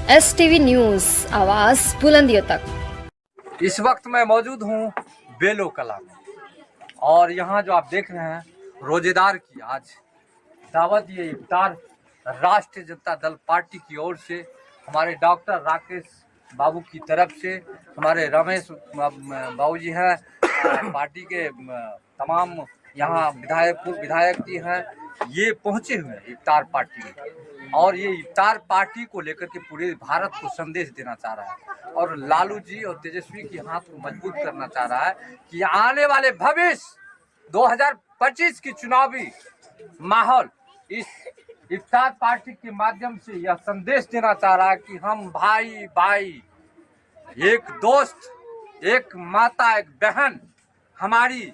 STV news, आवाज़ बुलंदियों तक। इस वक्त मैं मौजूद हूँ बेलो कला में और यहाँ जो आप देख रहे हैं रोजेदार की आज दावत, ये इफ्तार राष्ट्रीय जनता दल पार्टी की ओर से हमारे डॉक्टर राकेश बाबू की तरफ से, हमारे रमेश बाबू जी हैं, पार्टी के तमाम यहाँ पूर्व विधायक जी हैं, ये पहुँचे हुए हैं इफ्तार पार्टी में और ये इफ्तार पार्टी को लेकर के पूरे भारत को संदेश देना चाह रहा है और लालू जी और तेजस्वी की हाथ को मजबूत करना चाह रहा है कि आने वाले भविष्य 2025 की चुनावी माहौल इस इफ्तार पार्टी के माध्यम से यह संदेश देना चाह रहा है कि हम भाई भाई, एक दोस्त, एक माता, एक बहन हमारी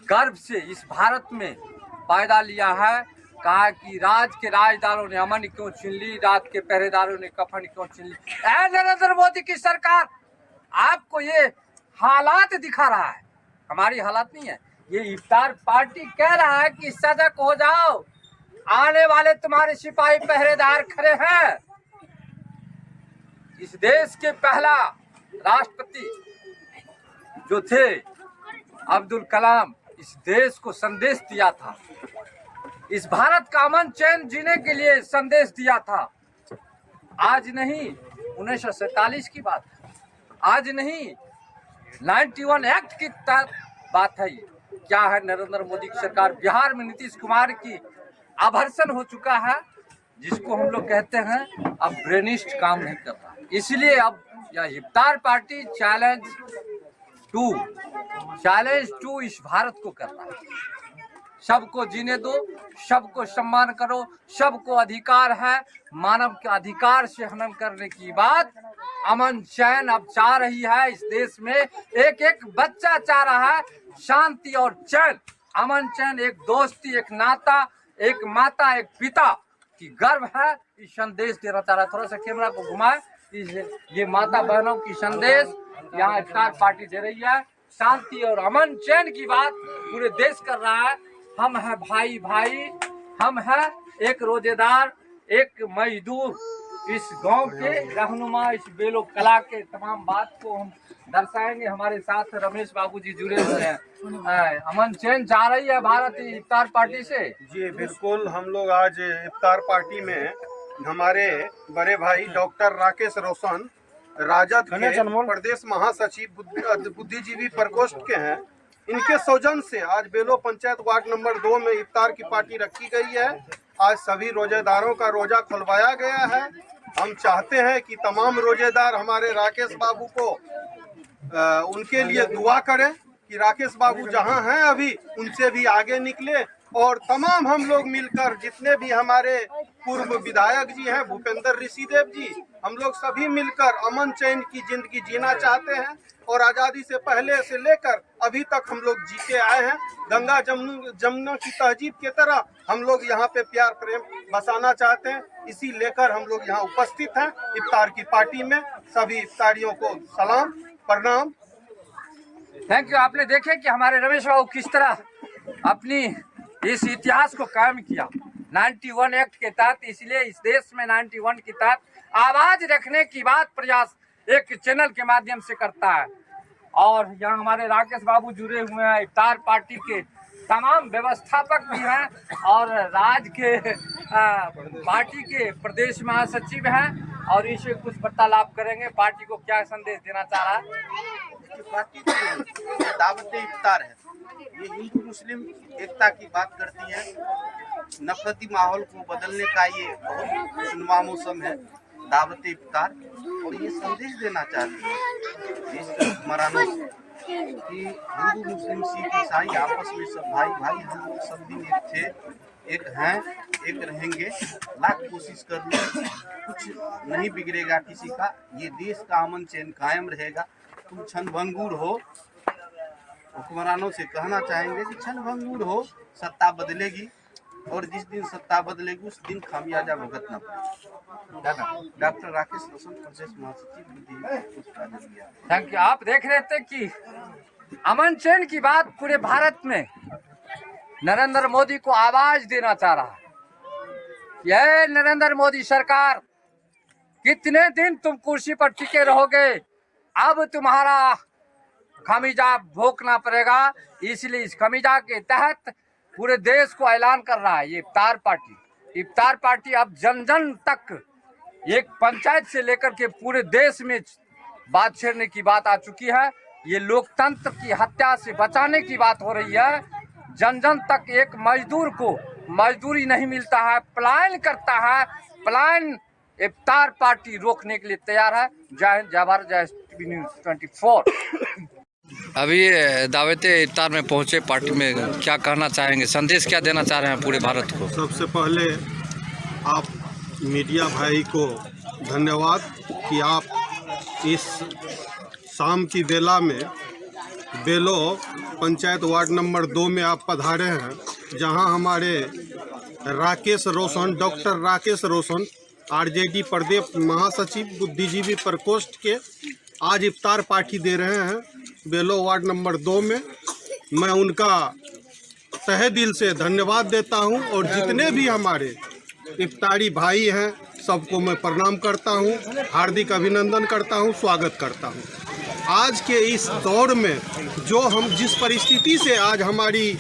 गर्व से इस भारत में पैदा लिया है। कहा कि राज के राजदारों ने अमन क्यों छीन ली, रात के पहरेदारों ने कफन क्यों छीन ली। ऐ नरेंद्र मोदी की सरकार, आपको ये हालात दिखा रहा है, हमारी हालात नहीं है। ये इफ्तार पार्टी कह रहा है कि सजग हो जाओ, आने वाले तुम्हारे सिपाही पहरेदार खड़े हैं। इस देश के पहला राष्ट्रपति जो थे अब्दुल कलाम, इस देश को संदेश दिया था, इस भारत का अमन चैन जीने के लिए संदेश दिया था। आज नहीं 1947 की बात, आज नहीं 91 एक्ट की बात है। ये क्या है, नरेंद्र मोदी की सरकार, बिहार में नीतीश कुमार की आभर्षण हो चुका है, जिसको हम लोग कहते हैं अब ब्रेनिस्ट काम नहीं कर रहा। इसलिए अब यह इफ्तार पार्टी चैलेंज टू इस भारत को कर रहा है। सबको जीने दो, सबको सम्मान करो, सबको अधिकार है। मानव के अधिकार से हनन करने की बात अमन चैन अब चाह रही है इस देश में। एक एक बच्चा चाह रहा है शांति और चैन, अमन चैन, एक दोस्ती, एक नाता, एक माता, एक पिता की गर्व है। इस संदेश देना चाह रहा है। थोड़ा सा कैमरा को घुमाए, ये माता बहनों की संदेश यहाँ इफ्तार पार्टी दे रही है। शांति और अमन चैन की बात पूरे देश कर रहा है। हम है भाई भाई, हम है एक रोजेदार, एक मजदूर, इस गांव के रहनुमा, इस बेलो कला के तमाम बात को हम दर्शाएंगे। हमारे साथ रमेश बाबू जी जुड़े हुए हैं। अमन चैन चाह रही है भारत इफ्तार पार्टी से। जी बिल्कुल, हम लोग आज इफ्तार पार्टी में हमारे बड़े भाई डॉक्टर राकेश रोशन, राजद के प्रदेश महासचिव, बुद्धिजीवी प्रकोष्ठ के हैं, इनके सौजन्य से आज बेलो पंचायत वार्ड नंबर 2 में इफ्तार की पार्टी रखी गई है। आज सभी रोजेदारों का रोजा खुलवाया गया है। हम चाहते हैं कि तमाम रोजेदार हमारे राकेश बाबू को उनके लिए दुआ करें कि राकेश बाबू जहां हैं अभी उनसे भी आगे निकले और तमाम हम लोग मिलकर, जितने भी हमारे पूर्व विधायक जी हैं, भूपेंद्र ऋषिदेव जी, हम लोग सभी मिलकर अमन चैन की जिंदगी जीना चाहते हैं और आज़ादी से पहले से लेकर अभी तक हम लोग जीते आए हैं। गंगा जमुना की तहजीब की तरह हम लोग यहाँ पे प्यार प्रेम बसाना चाहते हैं। इसी लेकर हम लोग यहाँ उपस्थित हैं इफ्तार की पार्टी में। सभी इफ्तारियों को सलाम, प्रणाम, थैंक यू। आपने देखे कि हमारे रमेश बाबू किस तरह अपनी इस इतिहास को कायम किया 91 एक्ट के तहत। इसलिए इस देश में 91 के तहत आवाज रखने की बात प्रयास एक चैनल के माध्यम से करता है। और यहाँ हमारे राकेश बाबू जुड़े हुए हैं, इफ्तार पार्टी के तमाम व्यवस्थापक भी हैं और राज्य के पार्टी के प्रदेश महासचिव हैं और इसे कुछ वार्तालाप करेंगे। पार्टी को क्या संदेश देना चाह रहा है। पार्टी की दावत इफ्तार है, ये हिंदू मुस्लिम एकता की बात करती है। नफरती माहौल को बदलने का ये बहुत सुनवा मौसम है दावत इफ्तार, और ये संदेश देना चाहती है इस हुक्मरानों से कि हिंदू मुस्लिम सिख ईसाई आपस में सब भाई भाई, हम लोग सब दिन एक थे, एक हैं, एक रहेंगे। लाख कोशिश कर लो, कुछ नहीं बिगड़ेगा किसी का। ये देश का अमन चैन कायम रहेगा। तुम क्षणभंगुर हो, हुक्मरानों से कहना चाहेंगे कि क्षणभंगुर हो, सत्ता बदलेगी और जिस दिन सत्ता बदलेगी उस दिन खामियाजा भुगतना पड़ेगा। डॉक्टर राकेश रोशन, प्रदेश महासचिव। Thank you. आप देख रहे थे कि अमन चैन की बात पूरे भारत में नरेंद्र मोदी को आवाज देना चाह रहा है। यह नरेंद्र मोदी सरकार, कितने दिन तुम कुर्सी पर टिके रहोगे? अब तुम्हारा खमीजा भोगना पड़ेगा। इसलिए इस खमीजा के तहत पूरे देश को ऐलान कर रहा है ये इफ्तार पार्टी। इफ्तार पार्टी अब जन जन तक, एक पंचायत से लेकर के पूरे देश में बात छेड़ने की बात आ चुकी है। ये लोकतंत्र की हत्या से बचाने की बात हो रही है। जन जन तक एक मजदूर को मजदूरी नहीं मिलता है, पलायन करता है, पलायन इफ्तार पार्टी रोकने के लिए तैयार है। जय हिंद, जय भारत, जय टीवी न्यूज़ 24। अभी दावत इफ्तार में पहुंचे पार्टी में, क्या कहना चाहेंगे, संदेश क्या देना चाह रहे हैं पूरे भारत को? सबसे पहले आप मीडिया भाई को धन्यवाद कि आप इस शाम की बेला में बेलो पंचायत वार्ड नंबर 2 में आप पधारे हैं, जहां हमारे राकेश रोशन, डॉक्टर राकेश रोशन, आरजेडी प्रदेश महासचिव बुद्धिजीवी प्रकोष्ठ के आज इफ्तार पार्टी दे रहे हैं बेलो वार्ड नंबर 2 में। मैं उनका तहे दिल से धन्यवाद देता हूं और जितने भी हमारे इफ्तारी भाई हैं सबको मैं प्रणाम करता हूं, हार्दिक अभिनंदन करता हूं, स्वागत करता हूं। आज के इस दौर में जो हम जिस परिस्थिति से आज हमारी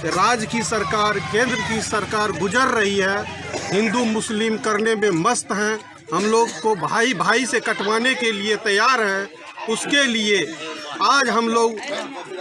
राज्य की सरकार, केंद्र की सरकार गुजर रही है, हिंदू मुस्लिम करने में मस्त हैं, हम लोग को भाई भाई से कटवाने के लिए तैयार हैं, उसके लिए आज हम लोग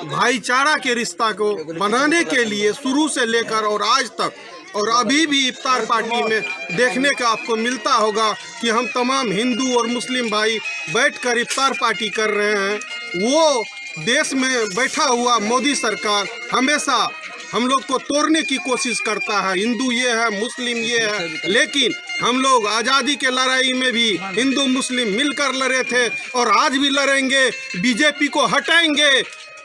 भाईचारा के रिश्ता को बनाने के लिए शुरू से लेकर और आज तक और अभी भी इफ्तार पार्टी में देखने का आपको मिलता होगा कि हम तमाम हिंदू और मुस्लिम भाई बैठकर इफ्तार पार्टी कर रहे हैं। वो देश में बैठा हुआ मोदी सरकार हमेशा हम लोग को तोड़ने की कोशिश करता है। हिंदू ये है, मुस्लिम ये है, लेकिन हम लोग आज़ादी के लड़ाई में भी हिंदू मुस्लिम मिलकर लड़े थे और आज भी लड़ेंगे। बीजेपी को हटाएंगे,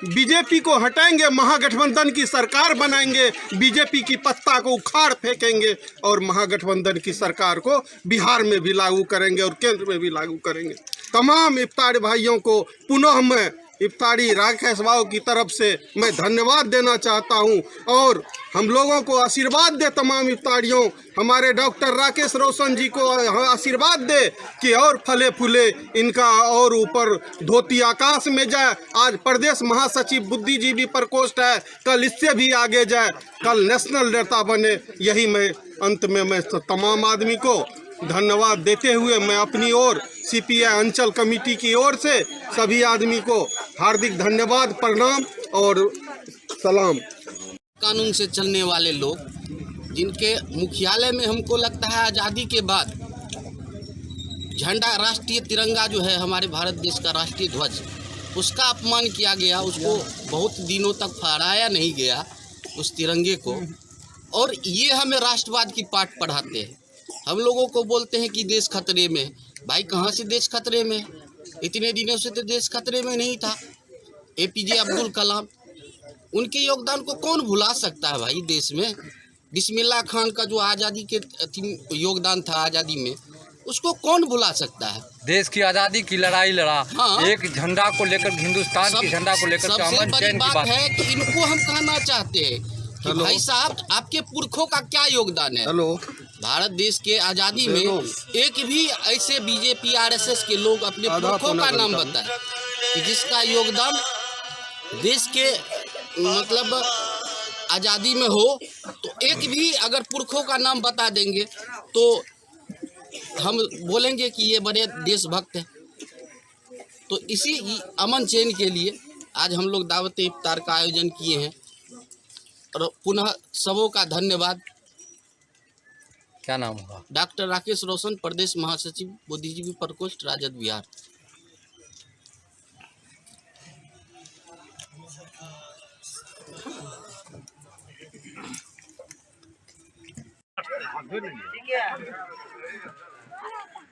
बीजेपी को हटाएंगे, महागठबंधन की सरकार बनाएंगे, बीजेपी की पत्ता को उखाड़ फेंकेंगे और महागठबंधन की सरकार को बिहार में भी लागू करेंगे और केंद्र में भी लागू करेंगे। तमाम इफ्तारी भाइयों को पुनः मैं इफ्तारी राकेश बाबू की तरफ से मैं धन्यवाद देना चाहता हूं और हम लोगों को आशीर्वाद दे, तमाम इफ्तारियों हमारे डॉक्टर राकेश रोशन जी को आशीर्वाद दे कि और फले फूले इनका और ऊपर धोती आकाश में जाए। आज प्रदेश महासचिव बुद्धिजीवी प्रकोष्ठ है, कल इससे भी आगे जाए, कल नेशनल नेता बने। यही मैं अंत में मैं तमाम आदमी को धन्यवाद देते हुए मैं अपनी ओर सीपीआई अंचल कमेटी की ओर से सभी आदमी को हार्दिक धन्यवाद, प्रणाम और सलाम। कानून से चलने वाले लोग, जिनके मुख्यालय में हमको लगता है आज़ादी के बाद झंडा, राष्ट्रीय तिरंगा जो है हमारे भारत देश का राष्ट्रीय ध्वज, उसका अपमान किया गया, उसको बहुत दिनों तक फहराया नहीं गया उस तिरंगे को, और ये हमें राष्ट्रवाद की पाठ पढ़ाते हैं। हम लोगों को बोलते हैं कि देश खतरे में। भाई कहाँ से देश खतरे में? इतने दिनों से तो देश खतरे में नहीं था। एपीजे अब्दुल कलाम, उनके योगदान को कौन भुला सकता है भाई देश में? बिस्मिल्लाह खान का जो आज़ादी के योगदान था आज़ादी में, उसको कौन भुला सकता है? देश की आज़ादी की लड़ाई लड़ा, हाँ। एक झंडा को लेकर, हिंदुस्तान की झंडा को लेकर सबसे बड़ी बात है कि इनको हम कहना चाहते हैं कि भाई साहब, आपके पुरखों का क्या योगदान है? भारत देश के आज़ादी में एक भी ऐसे बीजेपी आरएसएस के लोग अपने पुरखों का नाम बताएं कि जिसका योगदान देश के मतलब आज़ादी में हो, तो एक भी अगर पुरखों का नाम बता देंगे तो हम बोलेंगे कि ये बड़े देशभक्त हैं। तो इसी अमन चैन के लिए आज हम लोग दावत इफ्तार का आयोजन किए हैं और पुनः सबों का धन्यवाद। क्या नाम होगा? डॉक्टर राकेश रोशन, प्रदेश महासचिव बुद्धिजीवी प्रकोष्ठ, राजद बिहार।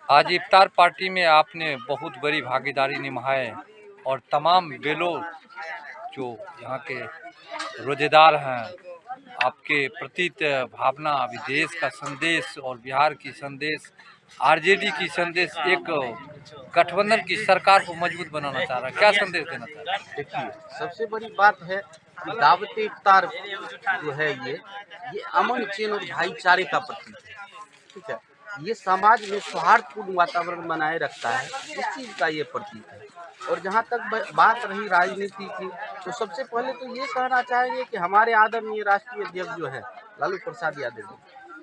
आज इफ्तार पार्टी में आपने बहुत बड़ी भागीदारी निभाई और तमाम बेलो जो यहाँ के रोजेदार हैं, आपके प्रति भावना, विदेश का संदेश और बिहार की संदेश, आरजेडी की संदेश, एक गठबंधन की सरकार को मजबूत बनाना चाह रहा है, क्या संदेश देना चाह रहा है? देखिए, सबसे बड़ी बात है कि दावत इफ्तार जो है ये अमन चैन और भाईचारे का प्रतीक है। ठीक है, ये समाज में सौहार्दपूर्ण वातावरण बनाए रखता है, इस चीज़ का ये प्रतीक है। और जहाँ तक बात रही राजनीति की, तो सबसे पहले तो ये कहना चाहेंगे कि हमारे आदरणीय राष्ट्रीय अध्यक्ष जो है लालू प्रसाद यादव जी,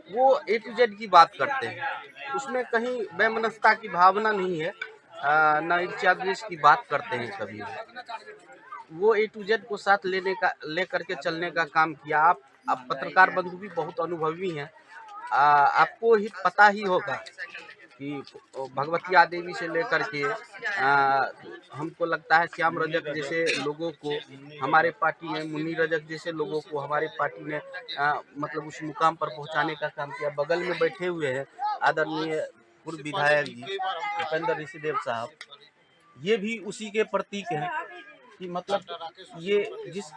वो A to Z की बात करते हैं, उसमें कहीं वैमनस्यता की भावना नहीं है, न ईर्ष्या द्वेष की बात करते हैं कभी। वो A to Z को साथ लेकर के चलने का काम किया। आप पत्रकार बंधु भी बहुत अनुभवी हैं, आपको ही पता ही होगा कि भगवतिया देवी से लेकर के हमको लगता है श्याम रजक जैसे लोगों को हमारे पार्टी ने, मुन्नी रजक जैसे लोगों को हमारे पार्टी ने मतलब उस मुकाम पर पहुंचाने का काम किया। बगल में बैठे हुए हैं आदरणीय पूर्व विधायक जी उपेंद्र ऋषिदेव साहब, ये भी उसी के प्रतीक हैं कि मतलब ये जिस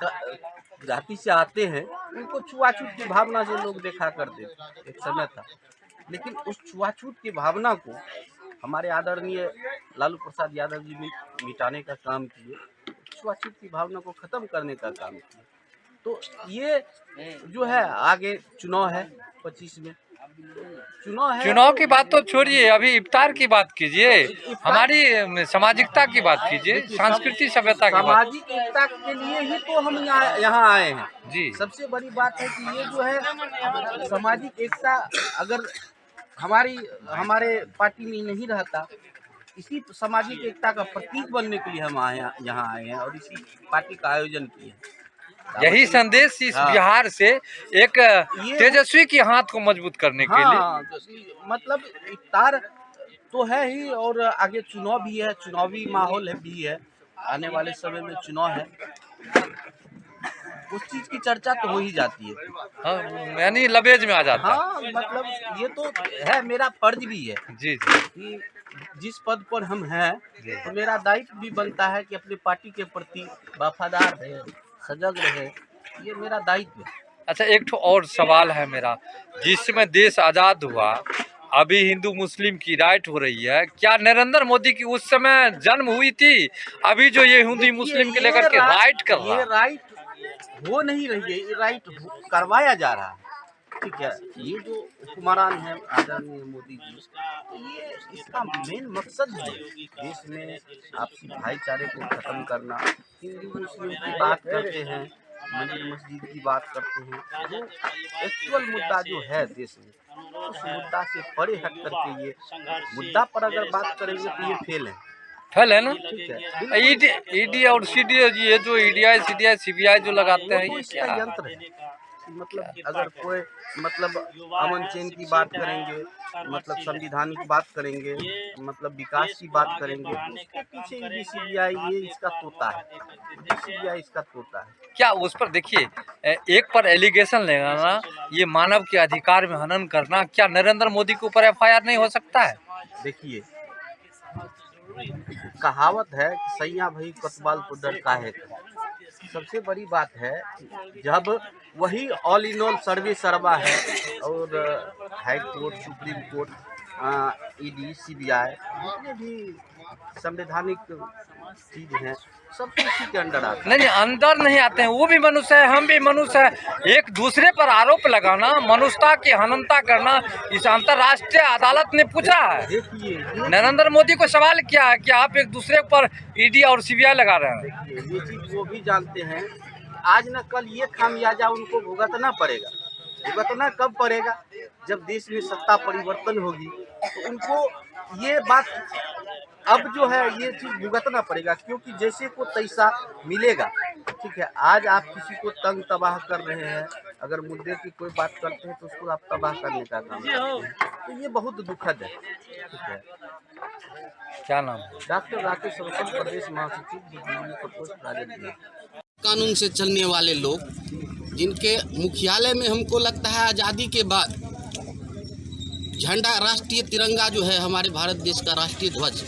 जाति से आते हैं उनको छुआछूत की भावना से लोग देखा करते थे, एक समय था। लेकिन उस छुआछूत की भावना को हमारे आदरणीय लालू प्रसाद यादव जी ने मिटाने का काम किए, छुआछूत की भावना को खत्म करने का काम किए। तो ये जो है आगे चुनाव है 25 में, चुनाव की बात तो छोड़िए, अभी इफ्तार की बात कीजिए, हमारी सामाजिकता की बात कीजिए, सांस्कृतिक सभ्यता की बात। सामाजिक एकता के लिए ही तो हम यहाँ आए हैं जी। सबसे बड़ी बात है कि ये जो है सामाजिक एकता अगर हमारे पार्टी में नहीं रहता, इसी सामाजिक एकता का प्रतीक बनने के लिए हम यहाँ आए हैं और इसी पार्टी का आयोजन किए। यही संदेश इस बिहार से एक तेजस्वी की हाथ को मजबूत करने के लिए, मतलब इफ्तार तो है ही और आगे चुनाव भी है, चुनावी माहौल भी है, आने वाले समय में चुनाव है, उस चीज की चर्चा तो हो ही जाती है। हाँ, यानी लबेज में आ जाता है। हाँ, मतलब ये तो है, मेरा फर्ज भी है जी जी कि जिस पद पर हम हैं तो मेरा दायित्व भी बनता है कि अपनी पार्टी के प्रति वफादार रहे, सजग रहे, ये मेरा दायित्व है। अच्छा, एक ठो और सवाल है मेरा, जिस समय देश आज़ाद हुआ, अभी हिंदू मुस्लिम की राइट हो रही है, क्या नरेंद्र मोदी की उस समय जन्म हुई थी? अभी जो ये हिंदू मुस्लिम के लेकर के राइट कर रहा है, ये राइट हो नहीं रही है, ये राइट करवाया जा रहा है, ठीक है। ये जो हुक्मरान है आदरणीय मोदी जी, ये इसका मेन मकसद है देश में आपसी भाईचारे को खत्म करना। हिंदू मुस्लिम की बात करते हैं, मंदिर मस्जिद की बात करते हैं, जो एक्चुअल मुद्दा जो है देश में, उस मुद्दा से परे हट करके ये मुद्दा पर अगर बात करेंगे तो ये फेल है ना। ईडी और सीडीआई, ये जो ईडीआई सीडीआई सीबीआई जो लगाते हैं, ये क्या यंत्र है? मतलब अगर कोई मतलब अमन चैन की बात करेंगे, मतलब संविधानिक बात करेंगे, मतलब विकास की बात करेंगे, तो उसके पीछे ईडी सीबीआई ये इसका तोता है, सीबीआई इसका तोता है। क्या उस पर देखिए, एक पर एलिगेशन लगाना, ये मानव के अधिकार में हनन करना, क्या नरेंद्र मोदी के ऊपर FIR नहीं हो सकता है? देखिए, कहावत है कि सैया भाई कोतवाल तो डर काहे का। सबसे बड़ी बात है जब वही ऑल इन ऑल सर्वे सर्वा है और high court, supreme court, ED CBI, जितने भी संवैधानिक चीज हैं सब इसी के अंडर आते हैं। नहीं, अंदर नहीं आते हैं, वो भी मनुष्य है, हम भी मनुष्य है। एक दूसरे पर आरोप लगाना, मनुष्यता की हननता करना, इस अंतर्राष्ट्रीय अदालत ने पूछा है। देखिए, नरेंद्र मोदी को सवाल किया है कि आप एक दूसरे पर ईडी और सीबीआई लगा रहे हैं। देखिए, ये चीज वो भी जानते हैं, आज न कल ये खामियाजा उनको भुगतना पड़ेगा। भुगतना कब पड़ेगा? जब देश में सत्ता परिवर्तन होगी तो उनको ये बात अब जो है ये चीज भुगतना पड़ेगा, क्योंकि जैसे को तैसा मिलेगा, ठीक है। आज आप किसी को तंग तबाह कर रहे हैं, अगर मुद्दे की कोई बात करते हैं तो उसको आप तबाह करने का काम करते हैं, तो ये बहुत दुखद है, ठीक है। क्या नाम? डॉक्टर राकेश रोशन, प्रदेश महासचिव बुद्धिजीवी प्रकोष्ठ राजद। कानून से चलने वाले लोग, जिनके मुख्यालय में हमको लगता है आज़ादी के बाद झंडा, राष्ट्रीय तिरंगा जो है हमारे भारत देश का राष्ट्रीय ध्वज,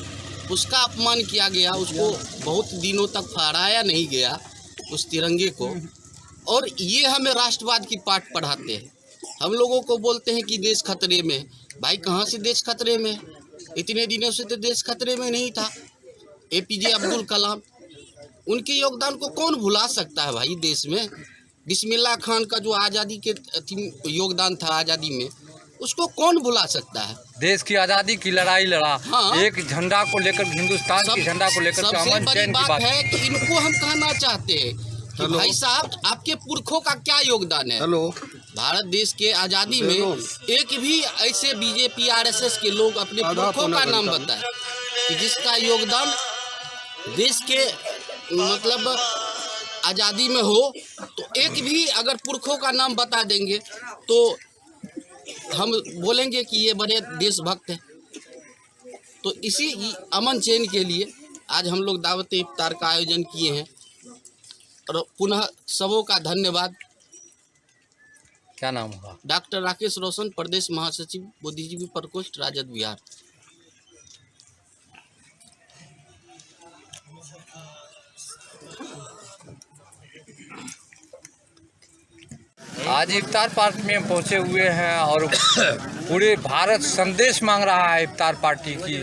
उसका अपमान किया गया, उसको बहुत दिनों तक फहराया नहीं गया उस तिरंगे को, और ये हमें राष्ट्रवाद की पाठ पढ़ाते हैं। हम लोगों को बोलते हैं कि देश खतरे में। भाई कहाँ से देश खतरे में? इतने दिनों से तो देश खतरे में नहीं था। APJ अब्दुल कलाम, उनके योगदान को कौन भुला सकता है भाई देश में? बिस्मिल्लाह खान का जो आज़ादी के योगदान था आज़ादी में, उसको कौन भुला सकता है। देश की आज़ादी की लड़ाई लड़ा, हाँ। एक झंडा को लेकर, हिंदुस्तान की झंडा को लेकर सबसे अमन बड़ी चैन की बात बात है कि इनको हम कहना चाहते हैं कि भाई साहब आपके पुरखों का क्या योगदान है। भारत देश के आज़ादी में एक भी ऐसे बीजेपी आरएसएस के लोग अपने पुरखों का नाम बताए कि जिसका योगदान देश के मतलब आज़ादी में हो, तो एक भी अगर पुरखों का नाम बता देंगे तो हम बोलेंगे कि ये बड़े देशभक्त हैं। तो इसी अमन चैन के लिए आज हम लोग दावत इफ्तार का आयोजन किए हैं और पुनः सबों का धन्यवाद। क्या नाम होगा? डॉक्टर राकेश रोशन, प्रदेश महासचिव बुद्धिजीवी प्रकोष्ठ, राजद बिहार। आज इफ्तार पार्टी में पहुंचे हुए हैं और पूरे भारत संदेश मांग रहा है इफ्तार पार्टी की,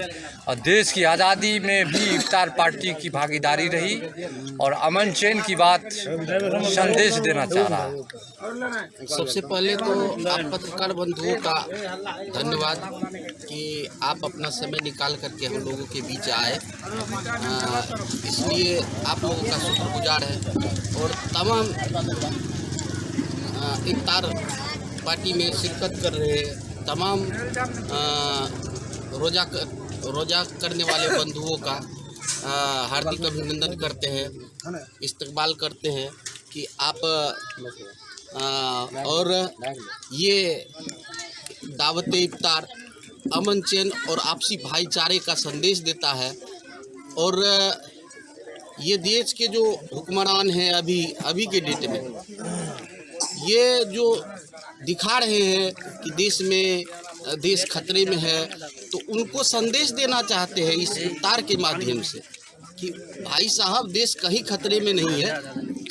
और देश की आज़ादी में भी इफ्तार पार्टी की भागीदारी रही और अमन चैन की बात संदेश देना चाह रहा है। सबसे पहले तो आप पत्रकार बंधुओं का धन्यवाद कि आप अपना समय निकाल करके हम लोगों के बीच आए, इसलिए आप लोगों का शुक्रगुजार है। और तमाम इफ्तार पार्टी में शिरकत कर रहे तमाम रोज़ा करने वाले बंधुओं का हार्दिक अभिनंदन करते हैं, इस्तकबाल करते हैं कि आप और ये दावत इफ्तार अमन चैन और आपसी भाईचारे का संदेश देता है। और ये देश के जो हुक्मरान हैं अभी के डेट में ये जो दिखा रहे हैं कि देश खतरे में है, तो उनको संदेश देना चाहते हैं इस इफ्तार के माध्यम से कि भाई साहब देश कहीं खतरे में नहीं है,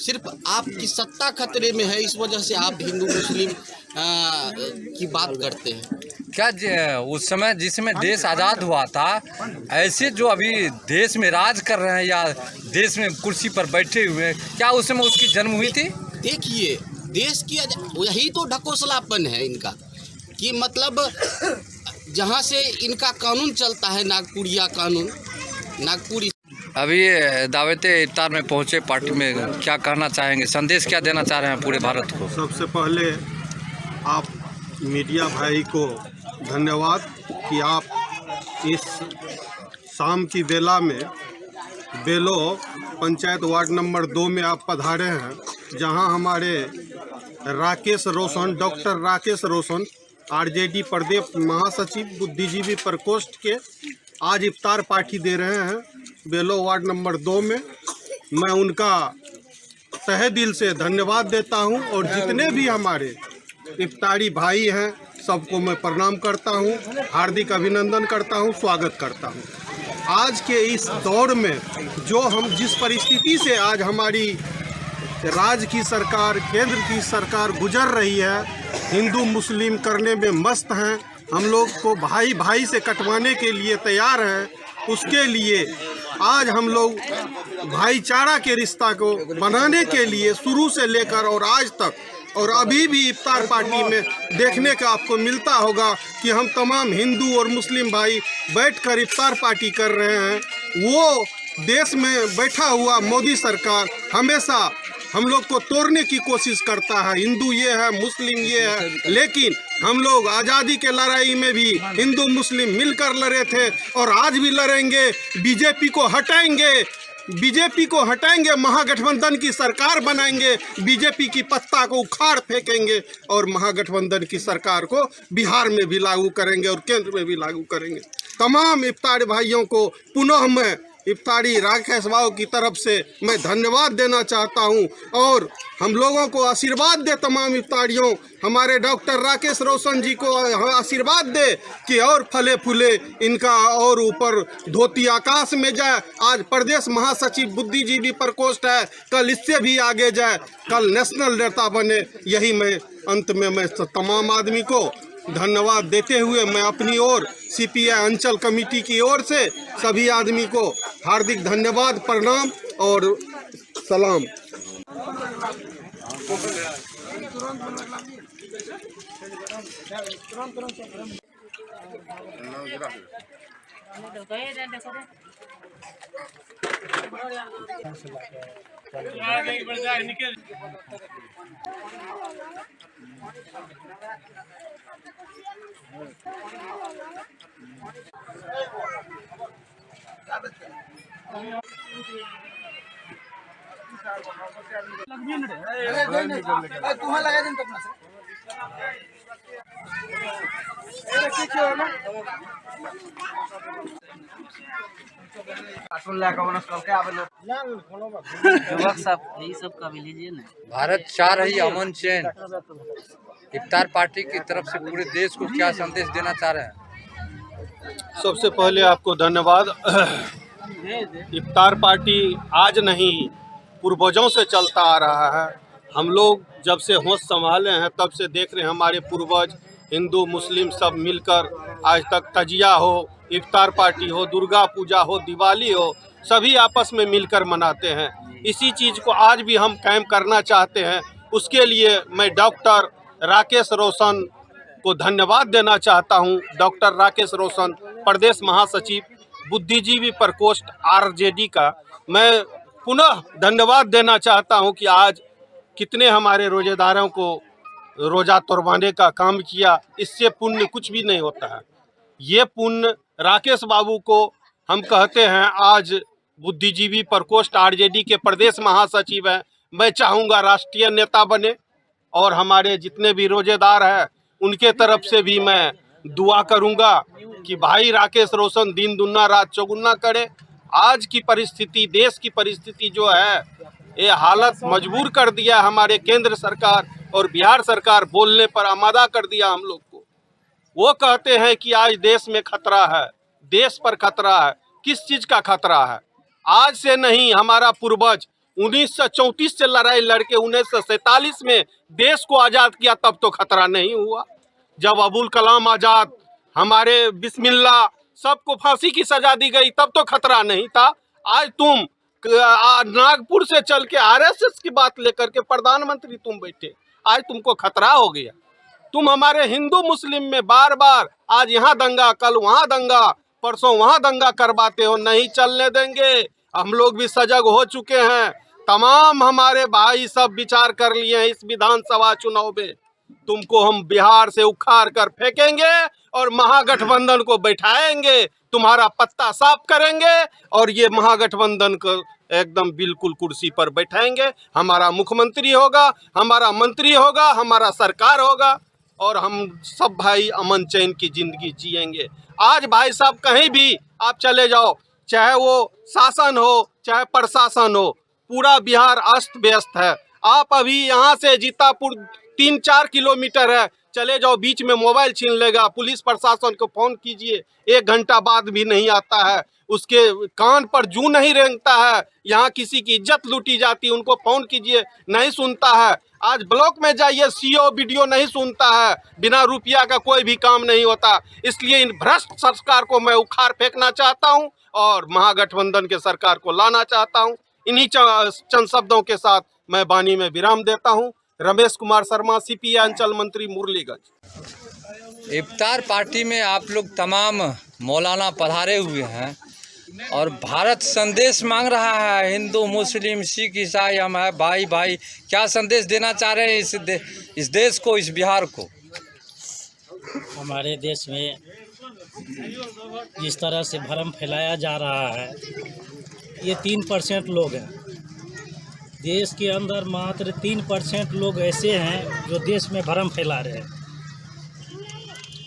सिर्फ आपकी सत्ता खतरे में है, इस वजह से आप हिंदू मुस्लिम की बात करते हैं। क्या उस समय जिस समय देश आज़ाद हुआ था, ऐसे जो अभी देश में राज कर रहे हैं या देश में कुर्सी पर बैठे हुए हैं, क्या उस समय उसकी जन्म हुई थी? देखिए देश की यही तो ढकोसलापन है इनका कि मतलब जहाँ से इनका कानून चलता है, नागपुरिया कानून, नागपुरी। अभी दावत इफ्तार में पहुंचे पार्टी में, क्या कहना चाहेंगे, संदेश क्या देना चाह रहे हैं पूरे भारत को? सबसे पहले आप मीडिया भाई को धन्यवाद कि आप इस शाम की बेला में बेलो पंचायत वार्ड नंबर 2 में आप पधारे हैं, जहां हमारे राकेश रोशन, डॉक्टर राकेश रोशन, आरजेडी प्रदेश महासचिव बुद्धिजीवी प्रकोष्ठ के आज इफ्तार पार्टी दे रहे हैं बेलो वार्ड नंबर 2 में। मैं उनका तहे दिल से धन्यवाद देता हूं और जितने भी हमारे इफ्तारी भाई हैं सबको मैं प्रणाम करता हूं, हार्दिक अभिनंदन करता हूं, स्वागत करता हूं। आज के इस दौर में जो हम जिस परिस्थिति से आज हमारी राज्य की सरकार, केंद्र की सरकार गुजर रही है, हिंदू मुस्लिम करने में मस्त हैं, हम लोग को भाई भाई से कटवाने के लिए तैयार हैं, उसके लिए आज हम लोग भाईचारा के रिश्ता को बनाने के लिए शुरू से लेकर और आज तक और अभी भी इफ्तार पार्टी में देखने का आपको मिलता होगा कि हम तमाम हिंदू और मुस्लिम भाई बैठकर इफ्तार पार्टी कर रहे हैं। वो देश में बैठा हुआ मोदी सरकार हमेशा हम लोग को तोड़ने की कोशिश करता है, हिंदू ये है, मुस्लिम ये है, लेकिन हम लोग आज़ादी के लड़ाई में भी हिंदू मुस्लिम मिलकर लड़े थे और आज भी लड़ेंगे। बीजेपी को हटाएंगे, महागठबंधन की सरकार बनाएंगे, बीजेपी की पत्ता को उखाड़ फेंकेंगे और महागठबंधन की सरकार को बिहार में भी लागू करेंगे और केंद्र में भी लागू करेंगे। तमाम इफ्तारी भाइयों को पुनः मैं इफ्तारी राकेश बाबू की तरफ से मैं धन्यवाद देना चाहता हूं और हम लोगों को आशीर्वाद दे, तमाम इफ्तारियों हमारे डॉक्टर राकेश रोशन जी को आशीर्वाद दे कि और फले फूले इनका और ऊपर धोती आकाश में जाए। आज प्रदेश महासचिव बुद्धिजीवी प्रकोष्ठ है, कल इससे भी आगे जाए, कल नेशनल नेता बने। यही मैं अंत में मैं तमाम आदमी को धन्यवाद देते हुए मैं अपनी ओर सीपीआई अंचल कमेटी की ओर से सभी आदमी को हार्दिक धन्यवाद, प्रणाम और सलाम। भारत चाह रही अमन चैन, इफ्तार पार्टी की तरफ से पूरे देश को क्या संदेश देना चाह रहे हैं? सबसे पहले आपको धन्यवाद। इफ्तार पार्टी आज नहीं पूर्वजों से चलता आ रहा है। हम लोग जब से होश संभाले हैं तब से देख रहे हैं हमारे पूर्वज हिंदू मुस्लिम सब मिलकर आज तक तजिया हो, इफ्तार पार्टी हो, दुर्गा पूजा हो, दिवाली हो, सभी आपस में मिलकर मनाते हैं। इसी चीज़ को आज भी हम कायम करना चाहते हैं। उसके लिए मैं डॉक्टर राकेश रोशन को धन्यवाद देना चाहता हूं। डॉक्टर राकेश रोशन प्रदेश महासचिव बुद्धिजीवी प्रकोष्ठ आरजेडी का मैं पुनः धन्यवाद देना चाहता हूं कि आज कितने हमारे रोजेदारों को रोज़ा तोड़वाने का काम किया। इससे पुण्य कुछ भी नहीं होता है। ये पुण्य राकेश बाबू को हम कहते हैं। आज बुद्धिजीवी प्रकोष्ठ आरजेडी के प्रदेश महासचिव हैं। मैं चाहूँगा राष्ट्रीय नेता बने और हमारे जितने भी रोजेदार हैं उनके तरफ से भी मैं दुआ करूँगा कि भाई राकेश रोशन दिन दुना रात चौगुना करे। आज की परिस्थिति, देश की परिस्थिति जो है, ये हालत मजबूर कर दिया हमारे केंद्र सरकार और बिहार सरकार बोलने पर आमादा कर दिया हम लोग को। वो कहते हैं कि आज देश में खतरा है, देश पर खतरा है। किस चीज़ का खतरा है? आज से नहीं, हमारा पूर्वज 1934 से लड़ाई लड़के 1947 में देश को आज़ाद किया, तब तो खतरा नहीं हुआ। जब अबुल कलाम आज़ाद, हमारे बिस्मिल्लाह सबको फांसी की सजा दी गई, तब तो खतरा नहीं था। आज तुम नागपुर से चल के आरएसएस की बात लेकर के प्रधानमंत्री तुम बैठे, आज तुमको खतरा हो गया। तुम हमारे हिंदू मुस्लिम में बार बार आज यहाँ दंगा, कल वहाँ दंगा, परसों वहाँ दंगा करवाते हो। नहीं चलने देंगे। हम लोग भी सजग हो चुके हैं। तमाम हमारे भाई सब विचार कर लिए हैं। इस विधानसभा चुनाव में तुमको हम बिहार से उखाड़ कर फेंकेंगे और महागठबंधन को बैठाएंगे, तुम्हारा पत्ता साफ करेंगे और ये महागठबंधन को एकदम बिल्कुल कुर्सी पर बैठाएंगे। हमारा मुख्यमंत्री होगा, हमारा मंत्री होगा, हमारा सरकार होगा और हम सब भाई अमन चैन की जिंदगी जिएंगे। आज भाई साहब कहीं भी आप चले जाओ, चाहे वो शासन हो चाहे प्रशासन हो, पूरा बिहार अस्त व्यस्त है। आप अभी यहाँ से जीतापुर 3-4 किलोमीटर है, चले जाओ, बीच में मोबाइल छीन लेगा। पुलिस प्रशासन को फ़ोन कीजिए, 1 घंटा बाद भी नहीं आता है। उसके कान पर जू नहीं रेंगता है। यहाँ किसी की इज्जत लूटी जाती है, उनको फ़ोन कीजिए, नहीं सुनता है। आज ब्लॉक में जाइए, सीओ वीडियो नहीं सुनता है। बिना रुपया का कोई भी काम नहीं होता। इसलिए इन भ्रष्ट सरकार को मैं उखाड़ फेंकना चाहता हूँ और महागठबंधन के सरकार को लाना चाहता हूँ। इन्हीं चंद शब्दों के साथ मैं वाणी में विराम देता हूँ। रमेश कुमार शर्मा, सीपीआई अंचल मंत्री, मुरलीगंज। इफ्तार पार्टी में आप लोग तमाम मौलाना पधारे हुए हैं और भारत संदेश मांग रहा है। हिंदू मुस्लिम सिख ईसाई हम है भाई भाई। क्या संदेश देना चाह रहे हैं इस देश को, इस बिहार को? हमारे देश में जिस तरह से भ्रम फैलाया जा रहा है, ये 3% लोग हैं। देश के अंदर मात्र 3% लोग ऐसे हैं जो देश में भ्रम फैला रहे हैं।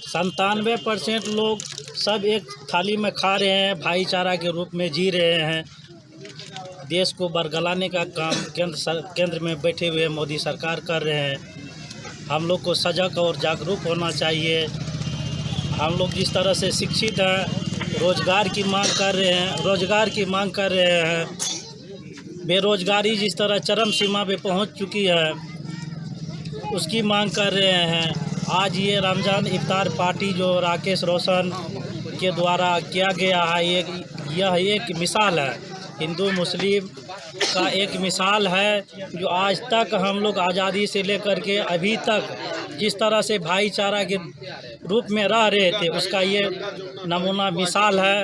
97% लोग सब एक थाली में खा रहे हैं, भाईचारा के रूप में जी रहे हैं। देश को बरगलाने का काम केंद्र में बैठे हुए मोदी सरकार कर रहे हैं। हम लोग को सजग और जागरूक होना चाहिए। हम लोग जिस तरह से शिक्षित हैं, रोजगार की मांग कर रहे हैं, बेरोजगारी जिस तरह चरम सीमा पे पहुंच चुकी है, उसकी मांग कर रहे हैं। आज ये रमज़ान इफ्तार पार्टी जो राकेश रोशन के द्वारा किया गया है, यह एक मिसाल है, हिंदू मुस्लिम का एक मिसाल है। जो आज तक हम लोग आज़ादी से लेकर के अभी तक जिस तरह से भाईचारा के रूप में रह रहे थे, उसका ये नमूना मिसाल है।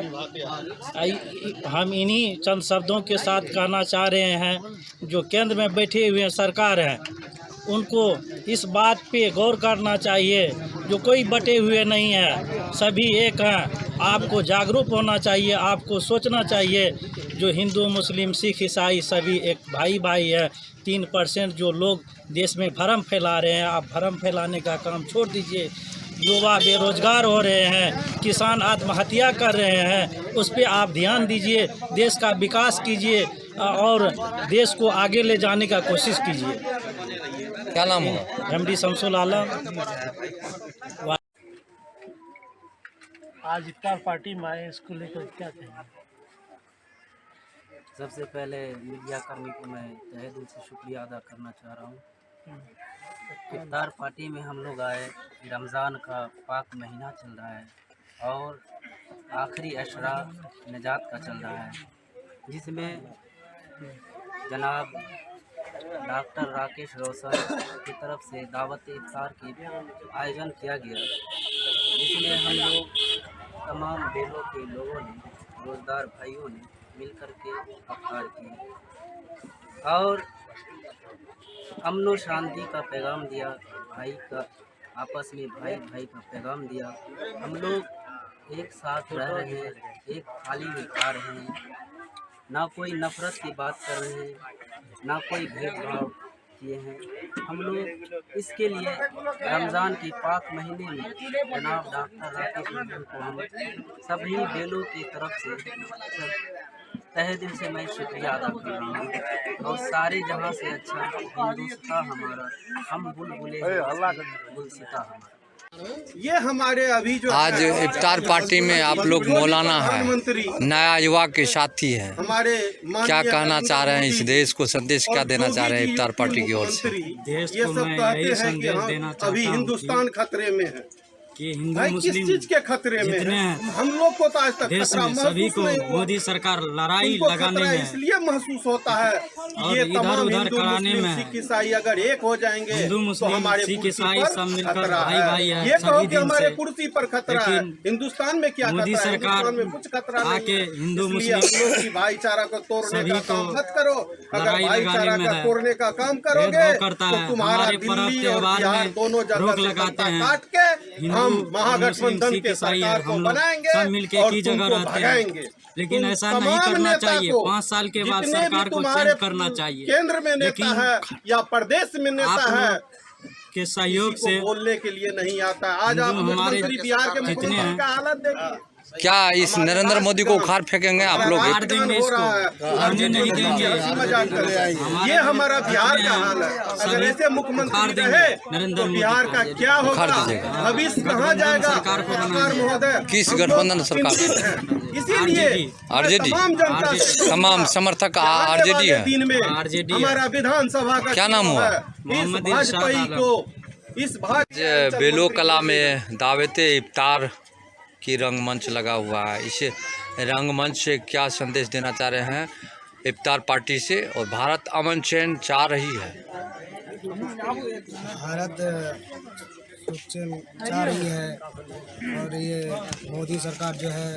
हम इन्हीं चंद शब्दों के साथ कहना चाह रहे हैं, जो केंद्र में बैठे हुए सरकार हैं, उनको इस बात पे गौर करना चाहिए, जो कोई बटे हुए नहीं है, सभी एक हैं। आपको जागरूक होना चाहिए, आपको सोचना चाहिए, जो हिंदू मुस्लिम सिख ईसाई सभी एक भाई भाई है। 3% जो लोग देश में भ्रम फैला रहे हैं, आप भ्रम फैलाने का काम छोड़ दीजिए। युवा बेरोजगार हो रहे हैं, किसान आत्महत्या कर रहे हैं, उस पर आप ध्यान दीजिए, देश का विकास कीजिए और देश को आगे ले जाने का कोशिश कीजिए। क्या नाम होगा? MD शमसुल आलम। आज इफ्तार पार्टी में आए, इसको लेकर क्या कहेंगे? सबसे पहले मीडिया कर्मी को मैं तहे दिल से शुक्रिया अदा करना चाह रहा हूँ। इफ्तार पार्टी में हम लोग आए, रमज़ान का पाक महीना चल रहा है और आखिरी अशरा निजात का चल रहा है, जिसमें जनाब डॉक्टर राकेश रोशन की तरफ से दावत इफ्तार की आयोजन किया गया, जिसमें हम लोग तमाम बेलों के लोगों ने, रोजगार भाइयों ने मिलकर के इफ्तार किए और अमन व शांति का पैगाम दिया, भाई का आपस में भाई भाई का पैगाम दिया। हम लोग एक साथ रह रहे हैं, एक थाली में खा रहे हैं, ना कोई नफरत की बात कर रहे हैं, ना कोई भेदभाव किए हैं। हम लोग इसके लिए रमज़ान के पाक महीने में जनाब डॉक्टर राकेश रोशन को हम सभी बेलों की तरफ से तहे दिल से मैं शुक्रिया अदा कर रहा हूँ। और सारे जहाँ से अच्छा हिंदुस्तान हमारा, हम बुलबुले गुलसिता हमारा। ये हमारे अभी जो आज इफ्तार पार्टी में आप लोग मौलाना है, नया युवा के साथी हैं, हमारे क्या कहना चाह रहे हैं? इस देश को संदेश क्या देना चाह रहे हैं इफ्तार पार्टी की ओर से? देश ये को सब मैं कहते यही हैं कि संदेश देना हम चाहता अभी हूँ हिंदुस्तान खतरे में है। कि हिंदू भाई किस मुस्लिम चीज के खतरे में जितने है? हैं हम लोग को तो आज तक देश खतरा में, सभी महसूस को नहीं हुआ। मोदी सरकार लड़ाई उनको लगाने खतरा में इसलिए महसूस होता है और ये इधर तमाम उधर हिंदू कराने मुस्लिम में, सिख ईसाई अगर एक हो जाएंगे हिंदू तो मुस्लिम हमारे सिख कुर्सी ईसाई पर सब मिलकर खतरा भाई भाई है। ये कहो सभी कि दिन हमारे से कुर्सी पर खतरा है, लेकिन हिंदुस्तान में क्या मोदी खतरा है? सरकार हिंदुस्तान में कुछ खतरा नहीं आके है। हिंदू इसलिए मुस्लिम हम लोग की भाईचारा को तोड़ने सभी का को काम मत करो। अगर लड़ाई भाईचारा लगाने में का है, तोड़ने का काम करोगे भेदभाव करता तो है। तुम्हारा हमारे पर्व दिल्ली और त्योहार बिहार में दोनों जगह रोक से लगाते सत्ता हैं। काट के हिंदू हम और महागठबंधन मुस्लिम के सिख ईसाई सरकार को हम लोग बनाएंगे सब मिलके और की जगह तुमको रहते हैं। भगाएंगे। लेकिन तुम ऐसा नहीं तमाम करना नेता चाहिए। को, 5 साल के बाद जितने भी सरकार को तुम्हारे चेंज करना चाहिए। केंद्र में नेता लेकिन है या प्रदेश में नेता आप है, लोग के सहयोग किसी से को बोलने के लिए नहीं आता। आज आप हिंदू हमारे मुख्यमंत्री बिहार के जितने मुख्यमंत्री हैं, का हालत देखिए। क्या इस नरेंद्र मोदी को उखाड़ फेंकेंगे आप लोग? मार देंगे इसको, आने नहीं देंगे। ये हमारा बिहार का हाल है। अगर ऐसे उखाड़ मुख्यमंत्री देंगे रहे नरेंद्र तो मोदी बिहार का को। क्या उखाड़ होगा, दीजिएगा। भविष्य कहाँ जाएगा? सरकार को सरकार महोदय, किस हम लोग गठबंधन सरकार? चिंतित हैं। इसीलिए आरजेडी तमाम जनता से तमाम समर्थक आने आरजेडी वाले है। दिन में आरजेडी है। हमारा विधानसभा का क्या नाम चुनाव हुआ? है। इस मोहम्मद इरशाद भाजपाई आलम। को इस आज बेलो कला में दावत इफ्तार की रंगमंच लगा हुआ है। इस रंगमंच से क्या संदेश देना चाह रहे हैं इफ्तार पार्टी से? और भारत अमन चैन चाह रही है। भारत सुख चाह रही है और ये मोदी सरकार जो है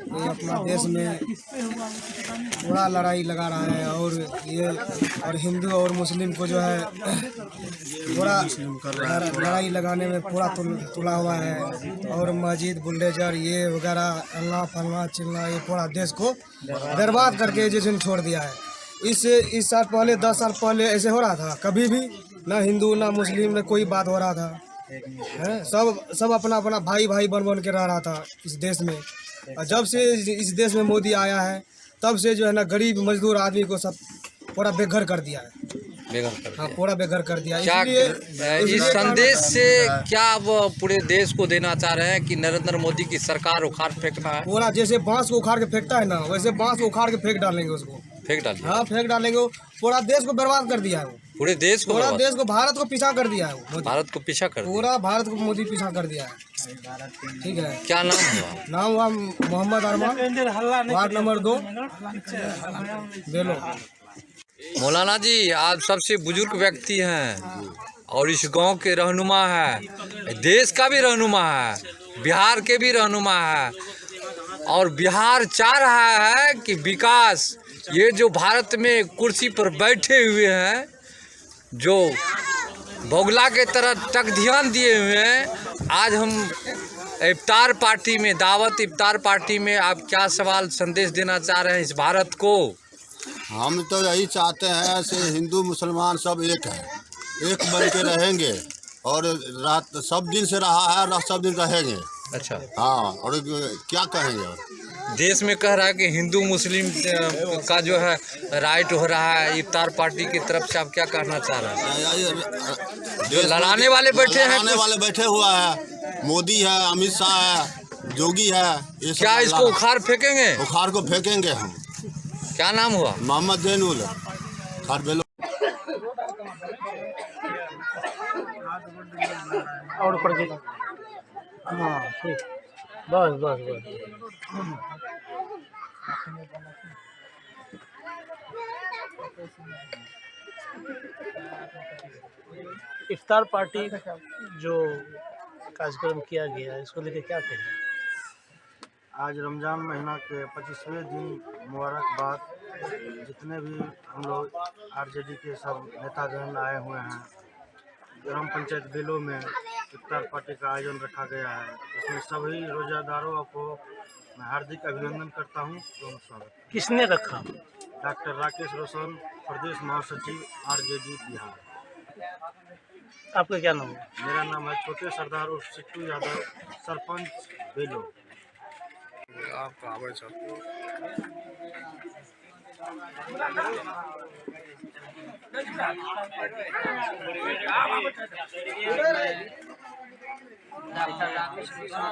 ये अपना देश में पूरा लड़ाई लगा रहा है और ये और हिंदू और मुस्लिम को जो है पूरा लड़ाई लगाने में पूरा तुला हुआ है और मस्जिद बुलडोजर ये वगैरह अल्लाह फल्ला चिल्ला ये पूरा देश को बर्बाद करके जिसने छोड़ दिया है। इस साल पहले 10 साल पहले ऐसे हो रहा था? कभी भी ना हिंदू ना मुस्लिम ना कोई बात हो रहा था है? सब अपना अपना भाई भाई बन के रह रहा था इस देश में। और जब से इस देश में मोदी आया है तब से जो है ना गरीब मजदूर आदमी को सब पूरा बेघर कर दिया है। हाँ, पूरा बेघर कर दिया। क्या इस संदेश से क्या वो पूरे देश को देना चाह रहे हैं कि नरेंद्र मोदी की सरकार उखाड़ फेंकना है? पूरा जैसे बांस को उखाड़ के फेंकता है ना वैसे बांस को उखाड़ के फेंक डालेंगे उसको। फेंक डालिए। हाँ, फेंक डालेंगे। वो पूरा देश को बर्बाद कर दिया है। वो पूरे देश को पूरा बर्बाद? देश को भारत को पीछा कर दिया है। वो भारत को पीछा कर दिया। पूरा भारत को मोदी पीछा कर दिया है। ठीक है। क्या नाम हुआ? नाम हुआ मोहम्मद अरमान, वार्ड नंबर 2 बेलो। मौलाना जी, आप सबसे बुजुर्ग व्यक्ति हैं, और इस गांव के रहनुमा है, देश का भी रहनुमा है, बिहार के भी रहनुमा है। और बिहार चाह रहा है कि विकास, ये जो भारत में कुर्सी पर बैठे हुए हैं, जो बोगला के तरह टक ध्यान दिए हुए हैं, आज हम इफ्तार पार्टी में, दावत इफ्तार पार्टी में आप क्या सवाल संदेश देना चाह रहे हैं इस भारत को? हम तो यही चाहते हैं कि हिंदू मुसलमान सब एक है, एक बन के रहेंगे और रात सब दिन से रहा है और सब दिन रहेंगे। अच्छा, हाँ, और क्या कहेंगे? और देश में कह रहा है कि हिंदू मुस्लिम का जो है राइट हो रहा है, इफ्तार पार्टी की तरफ से आप क्या कहना चाह रहे हैं? जो लड़ाने वाले बैठे हैं, लड़ाने वाले बैठे हुआ है, मोदी है, अमित शाह है, जोगी है, ये सब क्या इसको उखाड़ फेंकेंगे? उखाड़ को फेंकेंगे हम। क्या नाम हुआ? मोहम्मद जैनुल खारबेलो। और ऊपर जी, हाँ ठीक, बस बस बस। इफ्तार पार्टी जो कार्यक्रम किया गया है, इसको लेकर क्या कहें? आज रमज़ान महीना के 25वें दिन मुबारकबाद। जितने भी हम लोग आरजेडी के सब नेतागण आए हुए हैं, ग्राम पंचायत बेलो में इफ्तार पार्टी का आयोजन रखा गया है। इसमें सभी रोजादारों को मैं हार्दिक अभिनंदन करता हूं। स्वागत। किसने रखा? डॉक्टर राकेश रोशन, प्रदेश महासचिव आरजेडी बिहार। आपका क्या नाम है? मेरा नाम है छोटे सरदार उर्फ सिट्टू यादव, सरपंच बेलो। आपका आवे सर। डॉक्टर राकेश रोशन